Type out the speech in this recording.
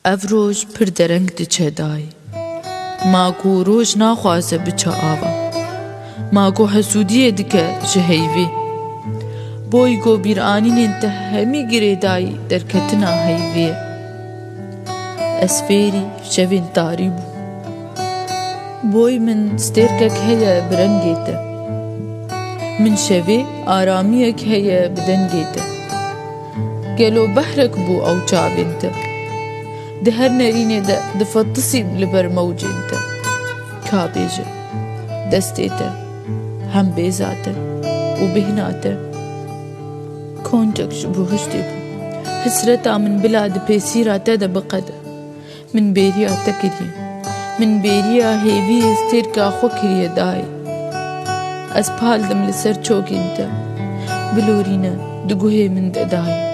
ev roj pir dereng diçe dayê. Ma ku roj naxwaze biçe ava. Ma ku hesûdiyê dike ji heyvê. Boy ku bîranînên te hemî girêdayî derketina heyvê. Ez fêrî şevên tarî bûm. Boy min stêrkek heye bi rengê te. Min şevê aramiyek heye bi dengê te. Gelo behrek bû ew çavên te. Di her nerînê de difetisîm li ber mewcên te. Ka bêje destê te hem bêza te û bêhna te. Koncek ji bo hiştê bû. Hisreta min bila di pêsîra te de biqede. Min bêriya te kiriye. Min bêriya hêviyê stêrka xwe kiriye dayê. Ez paldim li ser çokên te. Bilorîne di guhê min de dayê.